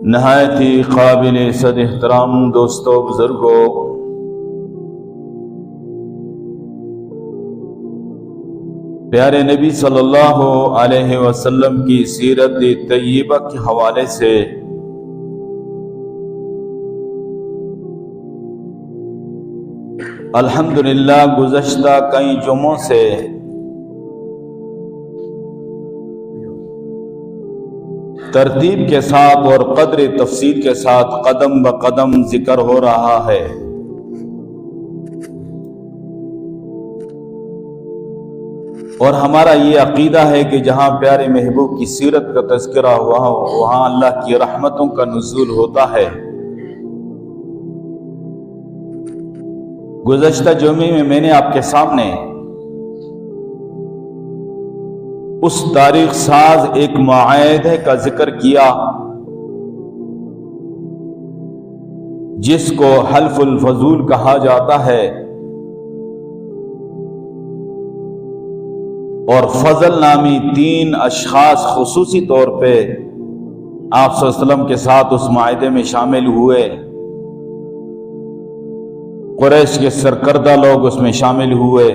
نہایت ہی قابل صد احترام دوستوں، بزرگوں، پیارے نبی صلی اللہ علیہ وسلم کی سیرت طیبہ کے حوالے سے الحمدللہ گزشتہ کئی جمعوں سے ترتیب کے ساتھ اور قدر تفصیل کے ساتھ قدم بقدم ذکر ہو رہا ہے۔ اور ہمارا یہ عقیدہ ہے کہ جہاں پیارے محبوب کی سیرت کا تذکرہ ہوا وہاں اللہ کی رحمتوں کا نزول ہوتا ہے۔ گزشتہ جمعے میں نے آپ کے سامنے اس تاریخ ساز ایک معاہدے کا ذکر کیا جس کو حلف الفضول کہا جاتا ہے، اور فضل نامی 3 اشخاص خصوصی طور پہ آپ صلی اللہ علیہ وسلم کے ساتھ اس معاہدے میں شامل ہوئے۔ قریش کے سرکردہ لوگ اس میں شامل ہوئے،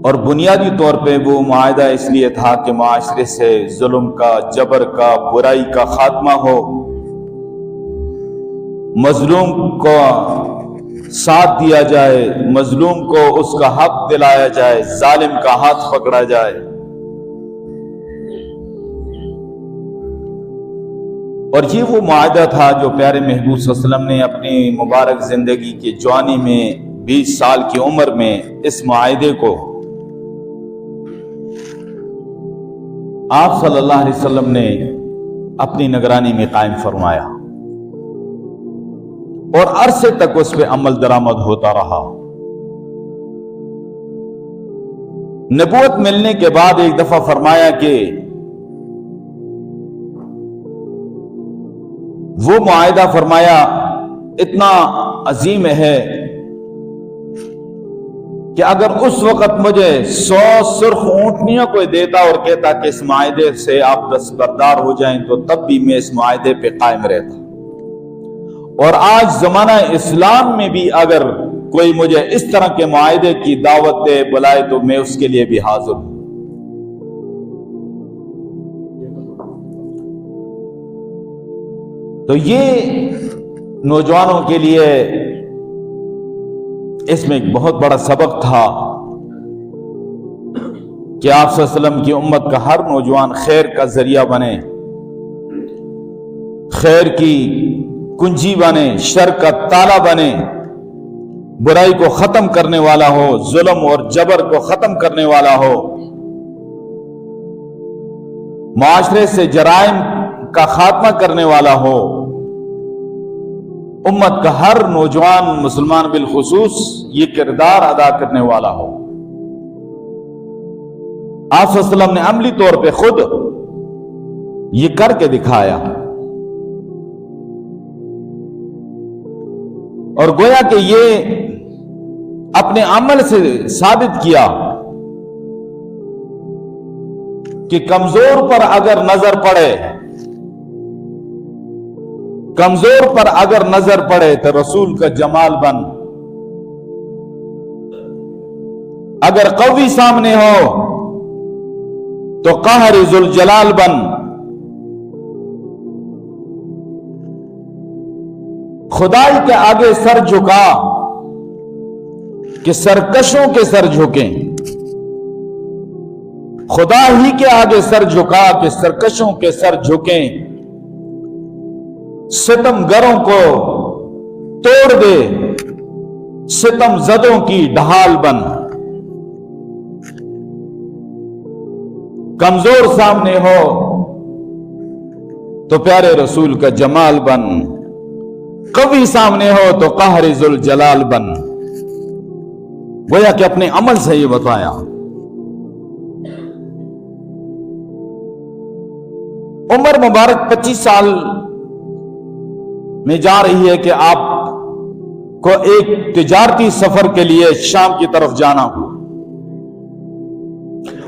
اور بنیادی طور پہ وہ معاہدہ اس لیے تھا کہ معاشرے سے ظلم کا، جبر کا، برائی کا خاتمہ ہو، مظلوم کو ساتھ دیا جائے، مظلوم کو اس کا حق دلایا جائے، ظالم کا ہاتھ پکڑا جائے۔ اور یہ وہ معاہدہ تھا جو پیارے محبوب صلی اللہ علیہ وسلم نے اپنی مبارک زندگی کی جوانی میں 20 سال کی عمر میں اس معاہدے کو آپ صلی اللہ علیہ وسلم نے اپنی نگرانی میں قائم فرمایا، اور عرصے تک اس پہ عمل درآمد ہوتا رہا۔ نبوت ملنے کے بعد ایک دفعہ فرمایا کہ وہ معاہدہ فرمایا اتنا عظیم ہے کہ اگر اس وقت مجھے 100 سرخ اونٹنیوں کو دیتا اور کہتا کہ اس معاہدے سے آپ دستبردار ہو جائیں تو تب بھی میں اس معاہدے پہ قائم رہتا، اور آج زمانہ اسلام میں بھی اگر کوئی مجھے اس طرح کے معاہدے کی دعوت دے بلائے تو میں اس کے لیے بھی حاضر ہوں۔ تو یہ نوجوانوں کے لیے اس میں ایک بہت بڑا سبق تھا کہ آپ صلی اللہ علیہ وسلم کی امت کا ہر نوجوان خیر کا ذریعہ بنے، خیر کی کنجی بنے، شر کا تالا بنے، برائی کو ختم کرنے والا ہو، ظلم اور جبر کو ختم کرنے والا ہو، معاشرے سے جرائم کا خاتمہ کرنے والا ہو، امت کا ہر نوجوان مسلمان بالخصوص یہ کردار ادا کرنے والا ہو۔ آپ صلی اللہ علیہ وسلم نے عملی طور پہ خود یہ کر کے دکھایا، اور گویا کہ یہ اپنے عمل سے ثابت کیا کہ کمزور پر اگر نظر پڑے، کمزور پر اگر نظر پڑے تو رسول کا جمال بن، اگر قوی سامنے ہو تو قہر ذوالجلال بن، خدائی کے آگے سر جھکا کہ سرکشوں کے سر جھکیں، خدا ہی کے آگے سر جھکا کہ سرکشوں کے سر جھکیں، ستم گروں کو توڑ دے، ستم زدوں کی ڈھال بن، کمزور سامنے ہو تو پیارے رسول کا جمال بن، قوی سامنے ہو تو قہر ذوالجلال بن۔ گویا کہ اپنے عمل سے یہ بتایا۔ عمر مبارک 25 سال میں جا رہی ہے کہ آپ کو ایک تجارتی سفر کے لیے شام کی طرف جانا ہو،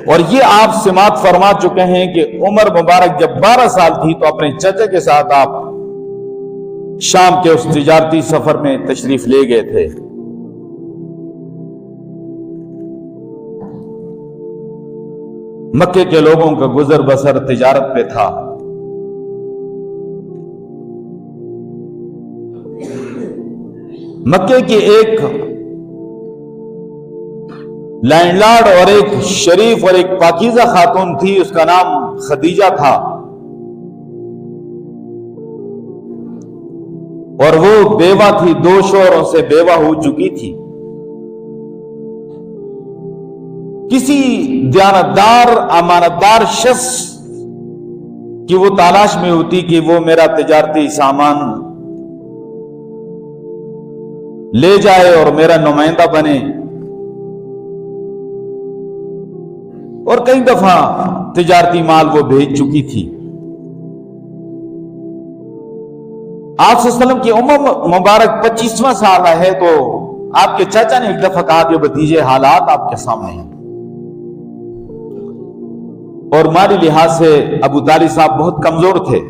اور یہ آپ سماعت فرما چکے ہیں کہ عمر مبارک جب 12 سال تھی تو اپنے چچا کے ساتھ آپ شام کے اس تجارتی سفر میں تشریف لے گئے تھے. مکے کے لوگوں کا گزر بسر تجارت پہ تھا. مکے کی ایک لینڈ لارڈ اور ایک شریف اور ایک پاکیزہ خاتون تھی، اس کا نام خدیجہ تھا، اور وہ بیوہ تھی، 2 شوہروں سے بیوہ ہو چکی تھی. کسی دیانتدار امانتدار شخص کی وہ تلاش میں ہوتی کہ وہ میرا تجارتی سامان لے جائے اور میرا نمائندہ بنے. اور کئی دفعہ تجارتی مال وہ بھیج چکی تھی. آپ صلی اللہ علیہ وسلم کی عمر مبارک 25واں سال ہے تو آپ کے چاچا نے ایک دفعہ کہا کہ بھتیجے حالات آپ کے سامنے ہیں، اور مالی لحاظ سے ابو طالب صاحب بہت کمزور تھے،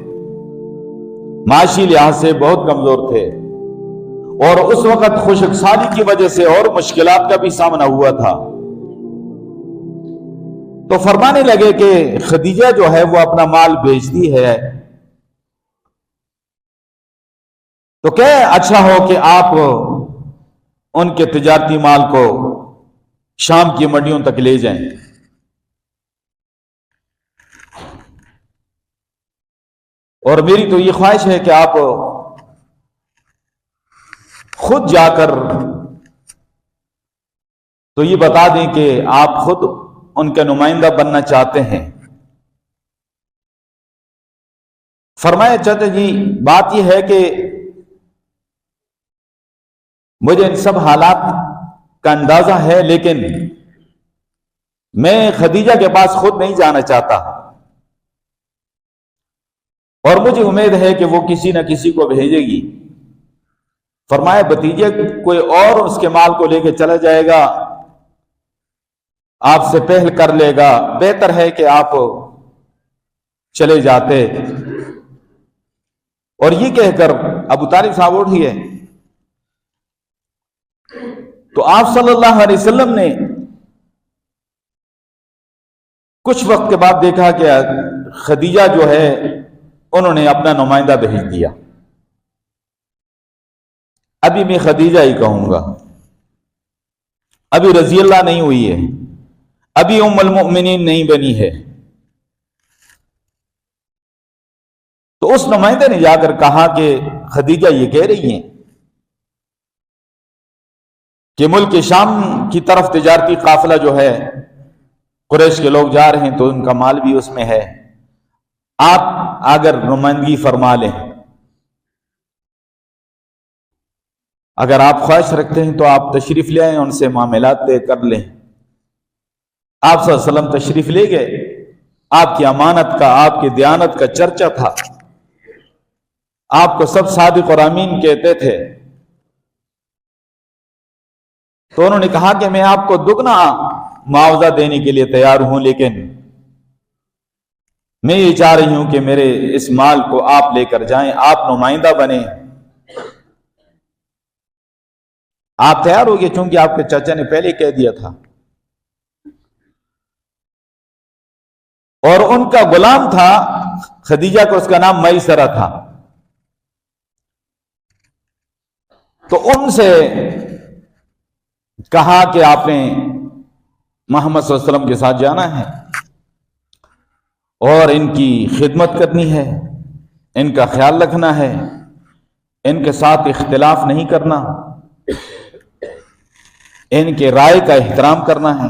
معاشی لحاظ سے بہت کمزور تھے، اور اس وقت خشک سالی کی وجہ سے اور مشکلات کا بھی سامنا ہوا تھا. تو فرمانے لگے کہ خدیجہ جو ہے وہ اپنا مال بیچتی ہے، تو کہ اچھا ہو کہ آپ ان کے تجارتی مال کو شام کی منڈیوں تک لے جائیں. اور میری تو یہ خواہش ہے کہ آپ خود جا کر تو یہ بتا دیں کہ آپ خود ان کے نمائندہ بننا چاہتے ہیں. فرمایا چاچا جی بات یہ ہے کہ مجھے ان سب حالات کا اندازہ ہے، لیکن میں خدیجہ کے پاس خود نہیں جانا چاہتا، اور مجھے امید ہے کہ وہ کسی نہ کسی کو بھیجے گی. فرمایا بھتیجے کوئی اور اس کے مال کو لے کے چلا جائے گا، آپ سے پہل کر لے گا، بہتر ہے کہ آپ چلے جاتے. اور یہ کہہ کر ابو طالب صاحب اٹھئے تو آپ صلی اللہ علیہ وسلم نے کچھ وقت کے بعد دیکھا کہ خدیجہ جو ہے انہوں نے اپنا نمائندہ بھیج دیا. ابھی میں خدیجہ ہی کہوں گا، ابھی رضی اللہ نہیں ہوئی ہے، ابھی ام المؤمنین نہیں بنی ہے. تو اس نمائندے نے جا کر کہا کہ خدیجہ یہ کہہ رہی ہیں کہ ملک شام کی طرف تجارتی قافلہ جو ہے قریش کے لوگ جا رہے ہیں تو ان کا مال بھی اس میں ہے، آپ اگر نمائندگی فرما لیں، اگر آپ خواہش رکھتے ہیں تو آپ تشریف لے آئیں، ان سے معاملات طے کر لیں. آپ صلی اللہ علیہ وسلم تشریف لے گئے. آپ کی امانت کا، آپ کی دیانت کا چرچا تھا، آپ کو سب صادق اور امین کہتے تھے. تو انہوں نے کہا کہ میں آپ کو دگنا معاوضہ دینے کے لیے تیار ہوں، لیکن میں یہ چاہ رہی ہوں کہ میرے اس مال کو آپ لے کر جائیں، آپ نمائندہ بنیں. آپ تیار ہو گئے چونکہ آپ کے چچا نے پہلے کہہ دیا تھا. اور ان کا غلام تھا خدیجہ کو، اس کا نام میسرہ تھا. تو ان سے کہا کہ آپ نے محمد صلی اللہ علیہ وسلم کے ساتھ جانا ہے اور ان کی خدمت کرنی ہے، ان کا خیال رکھنا ہے، ان کے ساتھ اختلاف نہیں کرنا، ان کے رائے کا احترام کرنا ہے.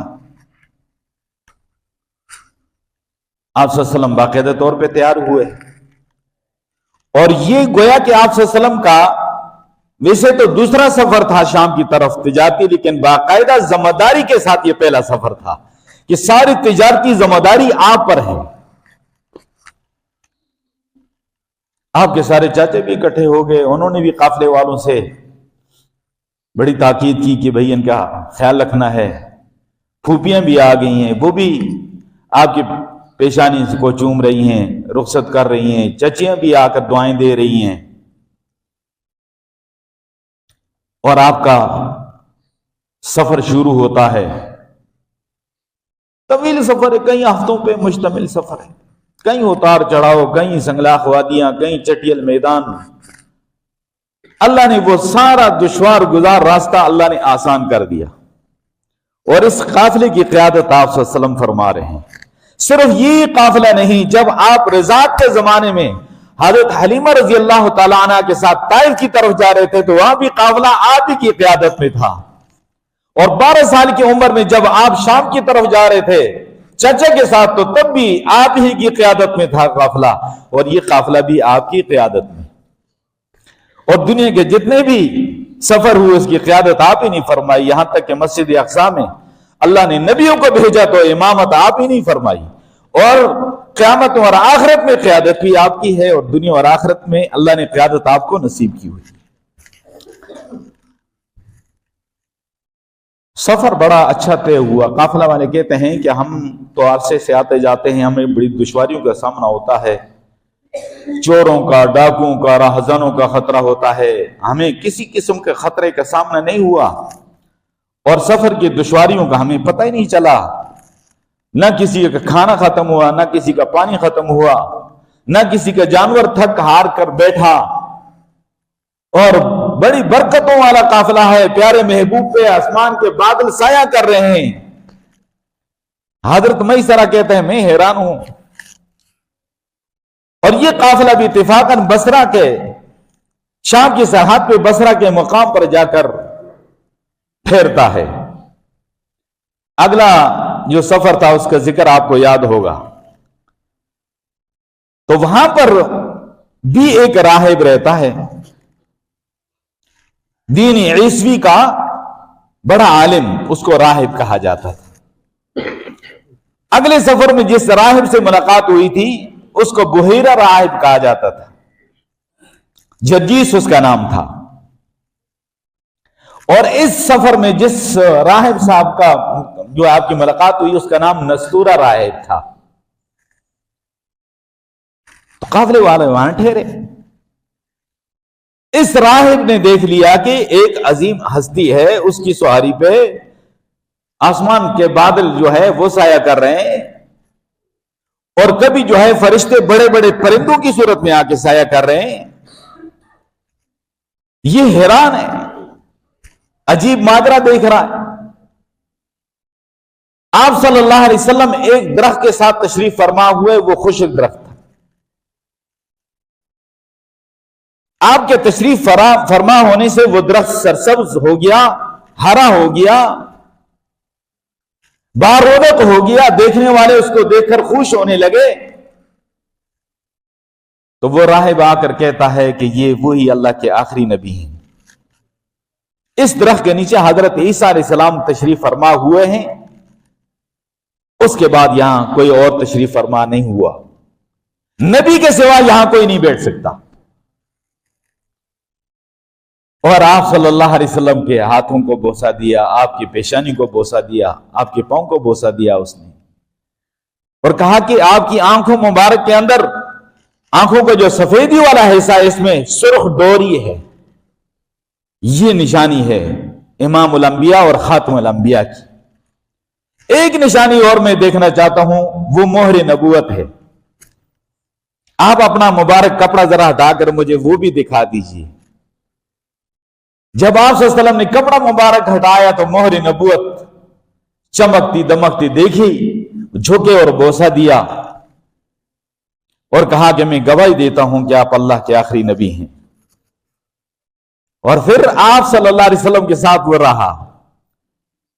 آپ صلی اللہ علیہ وسلم باقاعدہ طور پہ تیار ہوئے. اور یہ گویا کہ آپ صلی اللہ علیہ وسلم کا ویسے تو دوسرا سفر تھا شام کی طرف تجارتی، لیکن باقاعدہ ذمہ داری کے ساتھ یہ پہلا سفر تھا کہ ساری تجارتی ذمہ داری آپ پر ہے. آپ کے سارے چاچے بھی اکٹھے ہو گئے، انہوں نے بھی قافلے والوں سے بڑی تاکید کی کہ بھئی ان کا خیال رکھنا ہے. پھوپیاں بھی آ گئی ہیں، وہ بھی آپ کی پیشانی کو چوم رہی ہیں، رخصت کر رہی ہیں، چچیاں بھی آ کر دعائیں دے رہی ہیں، اور آپ کا سفر شروع ہوتا ہے۔ طویل سفر ہے، کئی ہفتوں پہ مشتمل سفر ہے، کہیں اتار چڑھاؤ، کہیں سنگلاخ وادیاں، کہیں چٹیل میدان۔ اللہ نے وہ سارا دشوار گزار راستہ اللہ نے آسان کر دیا، اور اس قافلے کی قیادت آپ صلی اللہ علیہ وسلم فرما رہے ہیں۔ صرف یہ قافلہ نہیں، جب آپ رضاعت کے زمانے میں حضرت حلیمہ رضی اللہ تعالیٰ عنہ کے ساتھ طائف کی طرف جا رہے تھے تو وہاں بھی قافلہ آپ ہی کی قیادت میں تھا، اور 12 سال کی عمر میں جب آپ شام کی طرف جا رہے تھے چچا کے ساتھ تو تب بھی آپ ہی کی قیادت میں تھا قافلہ، اور یہ قافلہ بھی آپ کی قیادت میں، اور دنیا کے جتنے بھی سفر ہوئے اس کی قیادت آپ ہی نہیں فرمائی، یہاں تک کہ مسجد اقصی میں اللہ نے نبیوں کو بھیجا تو امامت آپ ہی نہیں فرمائی، اور قیامت اور آخرت میں قیادت بھی آپ کی ہے، اور دنیا اور آخرت میں اللہ نے قیادت آپ کو نصیب کی ہوئی۔ سفر بڑا اچھا طے ہوا۔ قافلہ والے کہتے ہیں کہ ہم تو عرصے سے آتے جاتے ہیں، ہمیں بڑی دشواریوں کا سامنا ہوتا ہے، چوروں کا، ڈاکوؤں کا، راہزنوں کا خطرہ ہوتا ہے، ہمیں کسی قسم کے خطرے کا سامنا نہیں ہوا، اور سفر کی دشواریوں کا ہمیں پتہ ہی نہیں چلا، نہ کسی کا کھانا ختم ہوا، نہ کسی کا پانی ختم ہوا، نہ کسی کا جانور تھک ہار کر بیٹھا، اور بڑی برکتوں والا قافلہ ہے، پیارے محبوب پہ آسمان کے بادل سایہ کر رہے ہیں۔ حضرت میسرہ کہتے ہیں میں حیران ہوں، اور یہ قافلہ بھی اتفاقاً بصرہ کے شام کی سرحد پہ بصرہ کے مقام پر جا کر ٹھہرتا ہے۔ اگلا جو سفر تھا اس کا ذکر آپ کو یاد ہوگا، تو وہاں پر بھی ایک راہب رہتا ہے، دین عیسوی کا بڑا عالم، اس کو راہب کہا جاتا تھا۔ اگلے سفر میں جس راہب سے ملاقات ہوئی تھی اس کو بحیرہ راہب کہا جاتا تھا، جرجیس اس کا نام تھا، اور اس سفر میں جس راہب صاحب کا جو آپ کی ملاقات ہوئی اس کا نام نستورہ راہب تھا۔ تو قافلے والے وہاں ٹھہرے، اس راہب نے دیکھ لیا کہ ایک عظیم ہستی ہے، اس کی سواری پہ آسمان کے بادل جو ہے وہ سایہ کر رہے ہیں، اور کبھی جو ہے فرشتے بڑے بڑے پرندوں کی صورت میں آ کے سایہ کر رہے ہیں۔ یہ حیران ہے، عجیب ماجرا دیکھ رہا ہے۔ آپ صلی اللہ علیہ وسلم ایک درخت کے ساتھ تشریف فرما ہوئے، وہ خشک درخت تھا۔ آپ کے تشریف فرما ہونے سے وہ درخت سرسبز ہو گیا، ہرا ہو گیا، بارونق ہو گیا، دیکھنے والے اس کو دیکھ کر خوش ہونے لگے۔ تو وہ راہب آ کر کہتا ہے کہ یہ وہی اللہ کے آخری نبی ہیں۔ اس درخت کے نیچے حضرت عیسیٰ علیہ السلام تشریف فرما ہوئے ہیں، اس کے بعد یہاں کوئی اور تشریف فرما نہیں ہوا، نبی کے سوا یہاں کوئی نہیں بیٹھ سکتا۔ اور آپ صلی اللہ علیہ وسلم کے ہاتھوں کو بوسہ دیا، آپ کی پیشانی کو بوسہ دیا، آپ کے پاؤں کو بوسہ دیا اس نے، اور کہا کہ آپ کی آنکھوں مبارک کے اندر، آنکھوں کا جو سفیدی والا حصہ ہے اس میں سرخ ڈوری ہے، یہ نشانی ہے امام الانبیاء اور خاتم الانبیاء کی۔ ایک نشانی اور میں دیکھنا چاہتا ہوں، وہ مہر نبوت ہے۔ آپ اپنا مبارک کپڑا ذرا ہٹا کر مجھے وہ بھی دکھا دیجیے۔ جب آپ صلی اللہ علیہ وسلم نے کپڑا مبارک ہٹایا تو مہر نبوت چمکتی دمکتی دیکھی، جھکے اور بوسہ دیا، اور کہا کہ میں گواہی دیتا ہوں کہ آپ اللہ کے آخری نبی ہیں۔ اور پھر آپ صلی اللہ علیہ وسلم کے ساتھ وہ رہا۔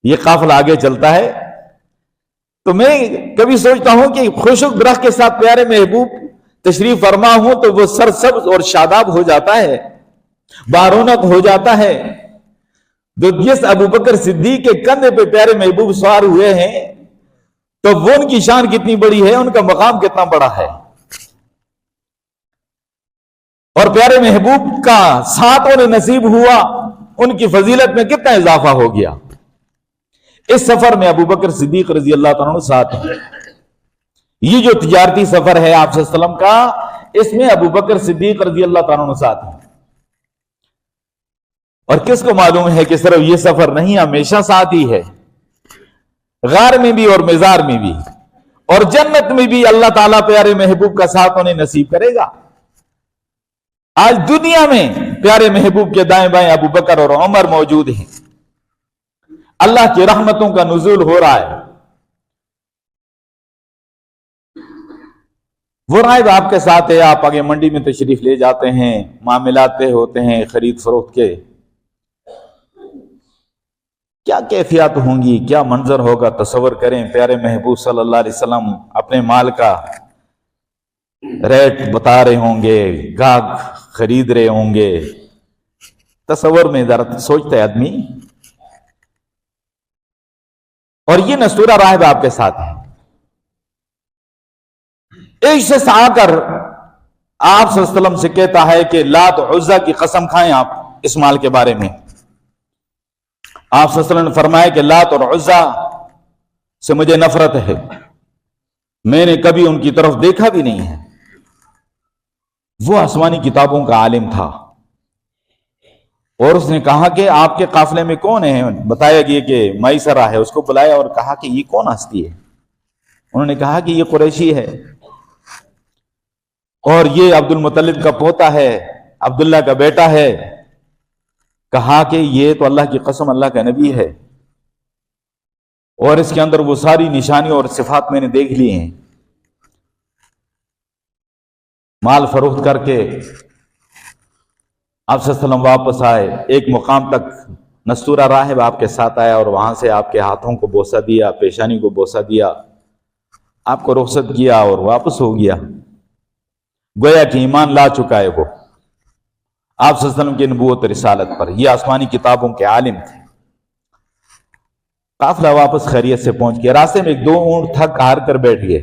یہ قافلہ آگے چلتا ہے تو میں کبھی سوچتا ہوں کہ خشک درخت کے ساتھ پیارے محبوب تشریف فرما ہوں تو وہ سرسبز اور شاداب ہو جاتا ہے، بارونق ہو جاتا ہے۔ تو جس ابو بکر صدیق کے کندھے پہ پیارے محبوب سوار ہوئے ہیں تو وہ ان کی شان کتنی بڑی ہے، ان کا مقام کتنا بڑا ہے، اور پیارے محبوب کا ساتھ انہیں نصیب ہوا، ان کی فضیلت میں کتنا اضافہ ہو گیا۔ اس سفر میں ابو بکر صدیق رضی اللہ تعالیٰ عنہ ساتھ ہیں، یہ جو تجارتی سفر ہے آپ صلی اللہ علیہ وسلم کا، اس میں ابو بکر صدیق رضی اللہ تعالیٰ عنہ ساتھ ہیں۔ اور کس کو معلوم ہے کہ صرف یہ سفر نہیں، ہمیشہ ساتھ ہی ہے، غار میں بھی اور مزار میں بھی، اور جنت میں بھی اللہ تعالیٰ پیارے محبوب کا ساتھ انہیں نصیب کرے گا۔ آج دنیا میں پیارے محبوب کے دائیں بائیں ابو بکر اور عمر موجود ہیں، اللہ کی رحمتوں کا نزول ہو رہا ہے۔ وہ راہب آپ کے ساتھ ہے، آپ آگے منڈی میں تشریف لے جاتے ہیں، معاملات طے ہوتے ہیں خرید فروخت کے، کیا کیفیات ہوں گی، کیا منظر ہوگا، تصور کریں۔ پیارے محبوب صلی اللہ علیہ وسلم اپنے مال کا ریٹ بتا رہے ہوں گے، گاہک خرید رہے ہوں گے، تصور میں ذرا سوچتا ہے آدمی۔ اور یہ نستورہ راہب آپ کے ساتھ ہے، ایک شخص آ کر آپ صلی اللہ علیہ وسلم سے کہتا ہے کہ لات عزا کی قسم کھائیں آپ اس مال کے بارے میں۔ آپ صلی اللہ علیہ وسلم نے فرمایا کہ لات اور عزا سے مجھے نفرت ہے، میں نے کبھی ان کی طرف دیکھا بھی نہیں ہے۔ وہ آسمانی کتابوں کا عالم تھا، اور اس نے کہا کہ آپ کے قافلے میں کون ہے؟ بتایا گیا کہ میسرہ ہے، اس کو بلایا اور کہا کہ یہ کون ہستی ہے؟ انہوں نے کہا کہ یہ قریشی ہے، اور یہ عبد المطلب کا پوتا ہے، عبداللہ کا بیٹا ہے۔ کہا کہ یہ تو اللہ کی قسم اللہ کا نبی ہے، اور اس کے اندر وہ ساری نشانی اور صفات میں نے دیکھ لی ہیں۔ مال فروخت کر کے آپ صلی اللہ علیہ وسلم واپس آئے، ایک مقام تک نستورہ راہب آپ کے ساتھ آیا، اور وہاں سے آپ کے ہاتھوں کو بوسہ دیا، پیشانی کو بوسہ دیا، آپ کو رخصت کیا اور واپس ہو گیا، گویا کہ ایمان لا چکا ہے وہ آپ صلی اللہ علیہ وسلم کی نبوت رسالت پر۔ یہ آسمانی کتابوں کے عالم تھے۔ قافلہ واپس خیریت سے پہنچ گیا، راستے میں ایک دو اونٹ تھک ہار کر بیٹھ گئے۔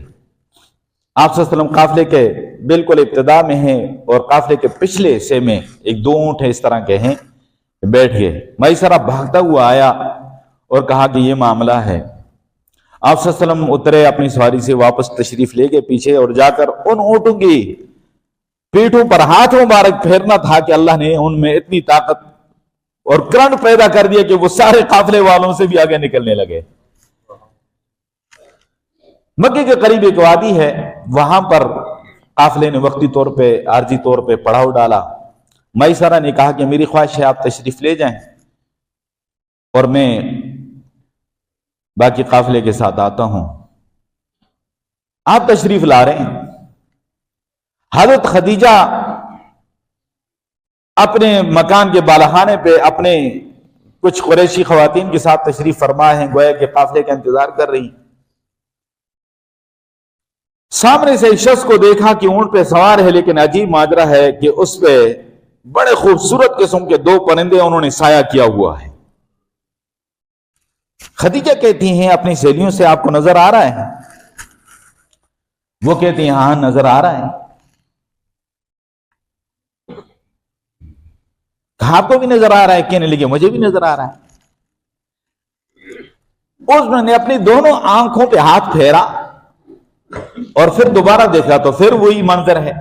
آپ صلی اللہ علیہ وسلم قافلے کے بالکل ابتدا میں ہیں، اور قافلے کے پچھلے حصے میں ایک دو اونٹ ہیں اس طرح کے ہیں، بیٹھ گئے۔ میسرہ بھاگتا ہوا آیا اور کہا کہ یہ معاملہ ہے۔ آپ صلی اللہ علیہ وسلم اترے، اپنی سواری سے واپس تشریف لے گئے پیچھے، اور جا کر ان اونٹوں کی پیٹھوں پر ہاتھ مبارک پھیرنا تھا کہ اللہ نے ان میں اتنی طاقت اور کرنٹ پیدا کر دیا کہ وہ سارے قافلے والوں سے بھی آگے نکلنے لگے۔ مکے کے قریب ایک وادی ہے، وہاں پر قافلے نے وقتی طور پہ عارضی طور پہ پڑاؤ ڈالا۔ میسرہ نے کہا کہ میری خواہش ہے آپ تشریف لے جائیں، اور میں باقی قافلے کے ساتھ آتا ہوں۔ آپ تشریف لا رہے ہیں، حضرت خدیجہ اپنے مکان کے بالاخانے پہ اپنے کچھ قریشی خواتین کے ساتھ تشریف فرما ہیں، گویا کہ قافلے کا انتظار کر رہی۔ سامنے سے ایک شخص کو دیکھا کہ اونٹ پہ سوار ہے، لیکن عجیب ماجرا ہے کہ اس پہ بڑے خوبصورت قسم کے دو پرندے انہوں نے سایہ کیا ہوا ہے۔ خدیجہ کہتی ہیں اپنی سہیلیوں سے آپ کو نظر آ رہا ہے؟ وہ کہتی ہیں ہاں نظر آ رہا ہے۔ آپ کو بھی نظر آ رہا ہے؟ کہنے لگے مجھے بھی نظر آ رہا ہے۔ اس نے اپنی دونوں آنکھوں پہ ہاتھ پھیرا اور پھر دوبارہ دیکھا تو پھر وہی منظر ہے۔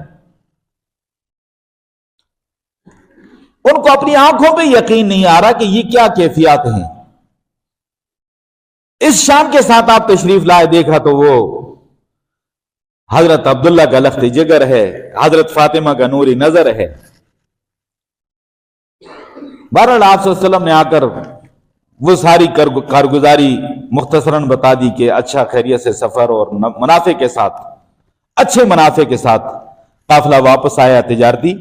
ان کو اپنی آنکھوں پہ یقین نہیں آ رہا کہ یہ کیا کیفیات ہیں۔ اس شان کے ساتھ آپ تشریف لائے، دیکھا تو وہ حضرت عبداللہ کا لخت جگر ہے، حضرت فاطمہ کا نوری نظر ہے۔ بہرحال آپ صلی اللہ علیہ وسلم نے آ کر وہ ساری کارگزاری مختصراً بتا دی کہ اچھا خیریت سے سفر اور منافع کے ساتھ، اچھے منافع کے ساتھ قافلہ واپس آیا تجارتی،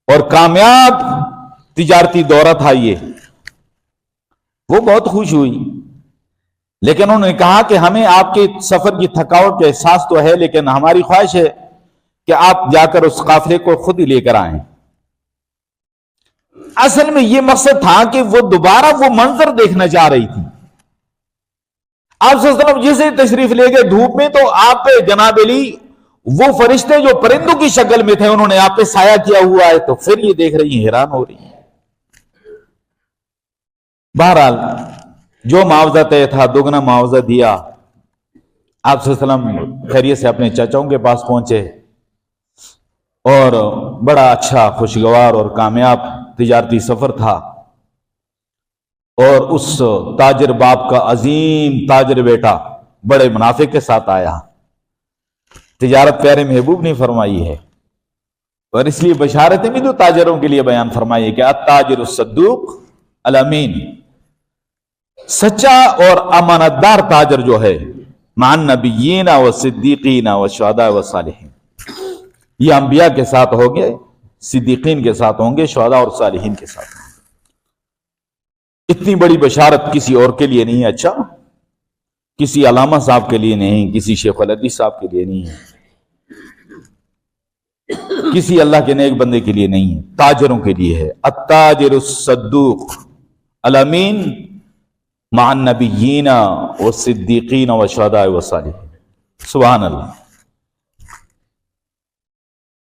اور کامیاب تجارتی دورہ تھا یہ۔ وہ بہت خوش ہوئی، لیکن انہوں نے کہا کہ ہمیں آپ کے سفر کی تھکاوٹ کا احساس تو ہے، لیکن ہماری خواہش ہے کہ آپ جا کر اس قافلے کو خود ہی لے کر آئیں۔ اصل میں یہ مقصد تھا کہ وہ دوبارہ وہ منظر دیکھنا چاہ رہی تھی۔ آپ صلی اللہ علیہ وسلم جسے تشریف لے گئے دھوپ میں، تو آپ پہ جناب علی وہ فرشتے جو پرندوں کی شکل میں تھے انہوں نے آپ پہ سایہ کیا ہوا ہے، تو پھر یہ دیکھ رہی ہیں، حیران ہو رہی ہیں۔ بہرحال جو معاوضہ طے تھا دگنا معاوضہ دیا، آپ صلی اللہ علیہ وسلم خیریت سے اپنے چچاؤں کے پاس پہنچے اور بڑا اچھا خوشگوار اور کامیاب تجارتی سفر تھا، اور اس تاجر باپ کا عظیم تاجر بیٹا بڑے منافع کے ساتھ آیا۔ تجارت پیارے محبوب نے فرمائی ہے، اور اس لیے بشارتیں بھی تو تاجروں کے لیے بیان فرمائی ہے کہ التاجر الصدوق الامین، سچا اور امانتدار تاجر جو ہے، مع النبیین والصدیقین والشہداء والصالحین، یہ انبیاء کے ساتھ ہوں گے، صدیقین کے ساتھ ہوں گے، شہداء اور صالحین کے ساتھ ہوں گے۔ اتنی بڑی بشارت کسی اور کے لیے نہیں ہے، اچھا کسی علامہ صاحب کے لیے نہیں، کسی شیخ الحدیث صاحب کے لیے نہیں ہے، کسی اللہ کے نیک بندے کے لیے نہیں ہے، تاجروں کے لیے ہے۔ التاجر الصدوق الامین مع النبیین والصدیقین والشہداء والصالحین۔ سبحان اللہ۔